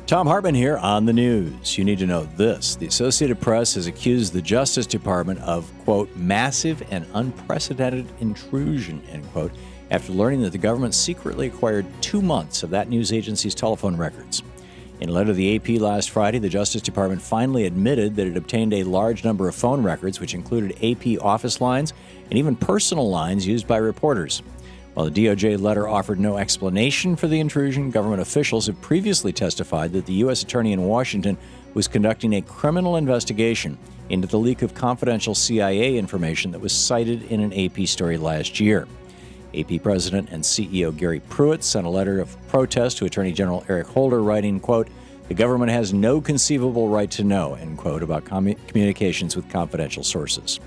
Thom Hartmann here on the news. You need to know this. The Associated Press has accused the Justice Department of, quote, massive and unprecedented intrusion, end quote, after learning that the government secretly acquired 2 months of that news agency's telephone records. In a letter to the AP last Friday, the Justice Department finally admitted that it obtained a large number of phone records, which included AP office lines and even personal lines used by reporters. While the DOJ letter offered no explanation for the intrusion, government officials have previously testified that the U.S. Attorney in Washington was conducting a criminal investigation into the leak of confidential CIA information that was cited in an AP story last year. AP President and CEO Gary Pruitt sent a letter of protest to Attorney General Eric Holder, writing, quote, "The government has no conceivable right to know," end quote, about communications with confidential sources.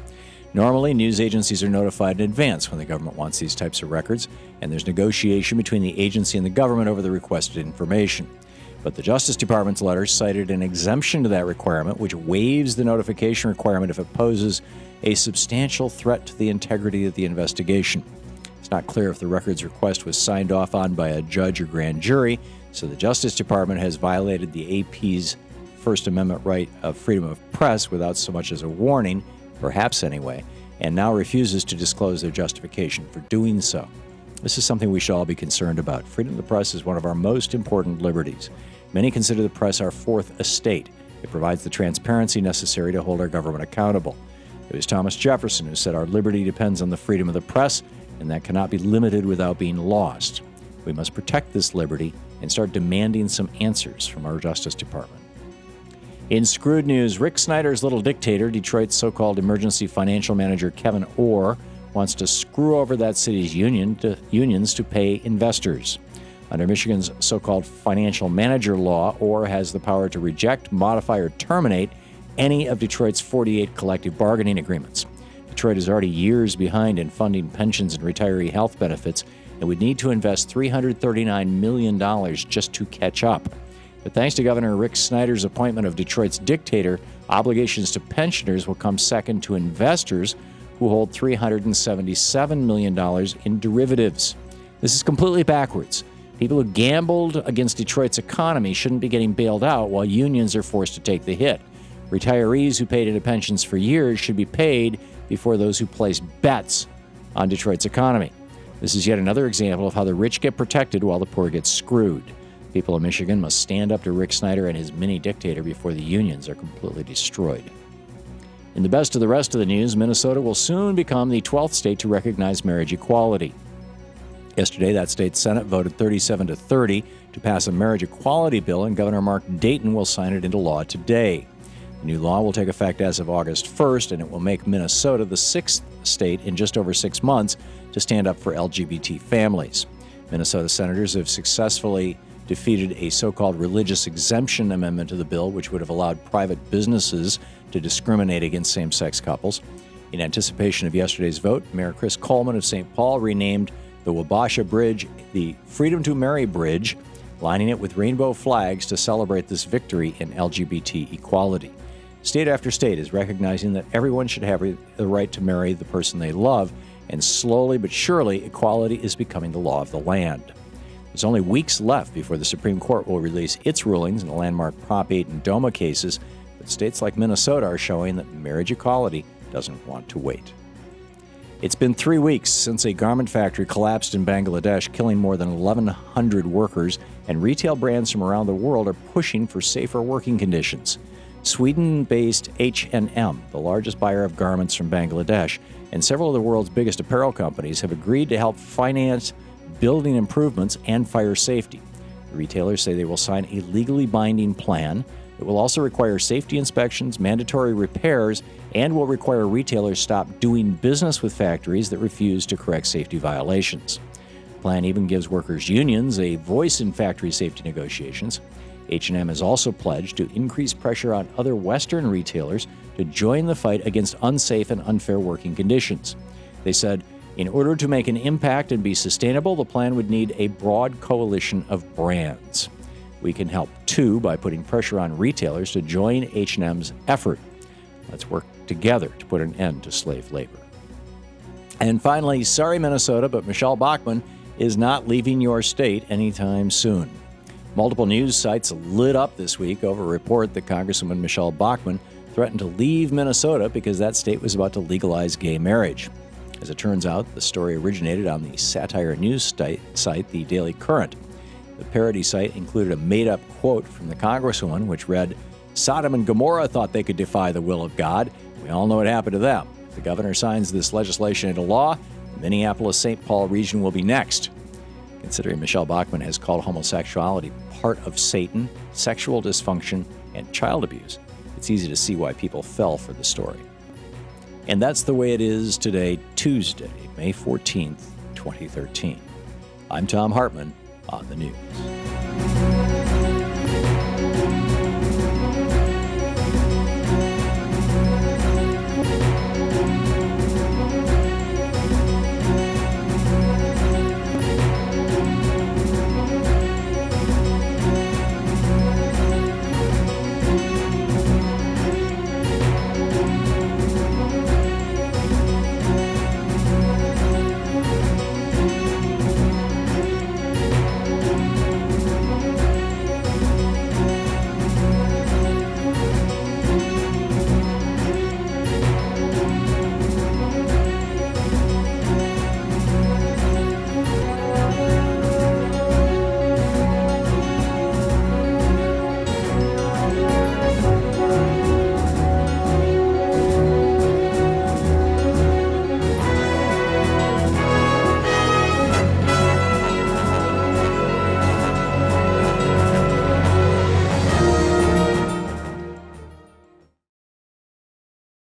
Normally, news agencies are notified in advance when the government wants these types of records, and there's negotiation between the agency and the government over the requested information. But the Justice Department's letter cited an exemption to that requirement, which waives the notification requirement if it poses a substantial threat to the integrity of the investigation. It's not clear if the records request was signed off on by a judge or grand jury, so the Justice Department has violated the AP's First Amendment right of freedom of press without so much as a warning, perhaps anyway, and now refuses to disclose their justification for doing so. This is something we should all be concerned about. Freedom of the press is one of our most important liberties. Many consider the press our fourth estate. It provides the transparency necessary to hold our government accountable. It was Thomas Jefferson who said our liberty depends on the freedom of the press, and that cannot be limited without being lost. We must protect this liberty and start demanding some answers from our Justice Department. In screwed news, Rick Snyder's little dictator, Detroit's so-called emergency financial manager Kevin Orr, wants to screw over that city's unions to pay investors. Under Michigan's so-called financial manager law, Orr has the power to reject, modify, or terminate any of Detroit's 48 collective bargaining agreements. Detroit is already years behind in funding pensions and retiree health benefits and would need to invest $339 million just to catch up. But thanks to Governor Rick Snyder's appointment of Detroit's dictator, obligations to pensioners will come second to investors who hold $377 million in derivatives. This is completely backwards. People who gambled against Detroit's economy shouldn't be getting bailed out while unions are forced to take the hit. Retirees who paid into pensions for years should be paid before those who placed bets on Detroit's economy. This is yet another example of how the rich get protected while the poor get screwed. People of Michigan must stand up to Rick Snyder and his mini-dictator before the unions are completely destroyed. In the best of the rest of the news, Minnesota will soon become the 12th state to recognize marriage equality. Yesterday, that state's Senate voted 37-30 to pass a marriage equality bill, and Governor Mark Dayton will sign it into law today. The new law will take effect as of August 1st, and it will make Minnesota the 6th state in just over 6 months to stand up for LGBT families. Minnesota senators have successfully defeated a so-called religious exemption amendment to the bill, which would have allowed private businesses to discriminate against same-sex couples. In anticipation of yesterday's vote, Mayor Chris Coleman of St. Paul renamed the Wabasha Bridge the Freedom to Marry Bridge, lining it with rainbow flags to celebrate this victory in LGBT equality. State after state is recognizing that everyone should have the right to marry the person they love, and slowly but surely, equality is becoming the law of the land. There's only weeks left before the Supreme Court will release its rulings in the landmark Prop 8 and DOMA cases, but states like Minnesota are showing that marriage equality doesn't want to wait. It's been 3 weeks since a garment factory collapsed in Bangladesh, killing more than 1,100 workers, and retail brands from around the world are pushing for safer working conditions. Sweden-based H&M, the largest buyer of garments from Bangladesh, and several of the world's biggest apparel companies have agreed to help finance building improvements and fire safety. The retailers say they will sign a legally binding plan that will also require safety inspections, mandatory repairs, and will require retailers stop doing business with factories that refuse to correct safety violations. The plan even gives workers' unions a voice in factory safety negotiations. H&M has also pledged to increase pressure on other Western retailers to join the fight against unsafe and unfair working conditions. They said, in order to make an impact and be sustainable, the plan would need a broad coalition of brands. We can help, too, by putting pressure on retailers to join H&M's effort. Let's work together to put an end to slave labor. And finally, sorry, Minnesota, but Michelle Bachmann is not leaving your state anytime soon. Multiple news sites lit up this week over a report that Congresswoman Michelle Bachmann threatened to leave Minnesota because that state was about to legalize gay marriage. As it turns out, the story originated on the satire news site, The Daily Current. The parody site included a made-up quote from the Congresswoman, which read, "Sodom and Gomorrah thought they could defy the will of God. We all know what happened to them. If the governor signs this legislation into law, the Minneapolis-St. Paul region will be next." Considering Michelle Bachmann has called homosexuality part of Satan, sexual dysfunction, and child abuse, it's easy to see why people fell for the story. And that's the way it is today, Tuesday, May 14th, 2013. I'm Thom Hartmann on the news.